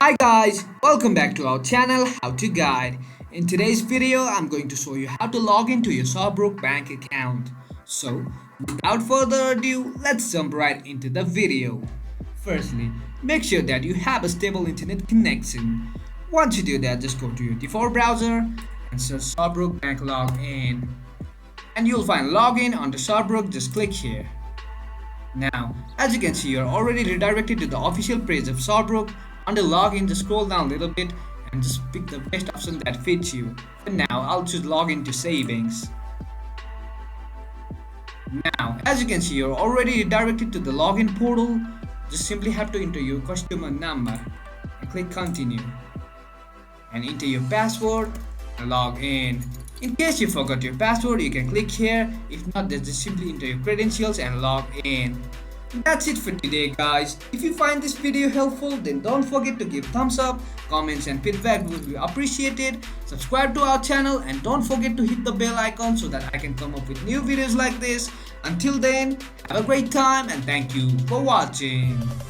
Hi guys, welcome back to our channel How to Guide. In today's video, I'm going to show you how to log into your Shawbrook Bank account. So, without further ado, let's jump right into the video. Firstly, make sure that you have a stable internet connection. Once you do that, just go to your default browser and search Shawbrook Bank Login. And you'll find login on the Shawbrook, just click here. Now, as you can see, you're already redirected to the official page of Shawbrook. Under login, just scroll down a little bit and just pick the best option that fits you. For now, I'll choose login to savings. Now, as you can see, you're already redirected to the login portal. Just simply have to enter your customer number and click continue. And enter your password and log in. In case you forgot your password, you can click here. If not, then just simply enter your credentials and log in. That's it for today, guys. If you find this video helpful, then don't forget to give thumbs up, comments and feedback would be appreciated. Subscribe to our channel and don't forget to hit the bell icon so that I can come up with new videos like this. Until then, have a great time and thank you for watching.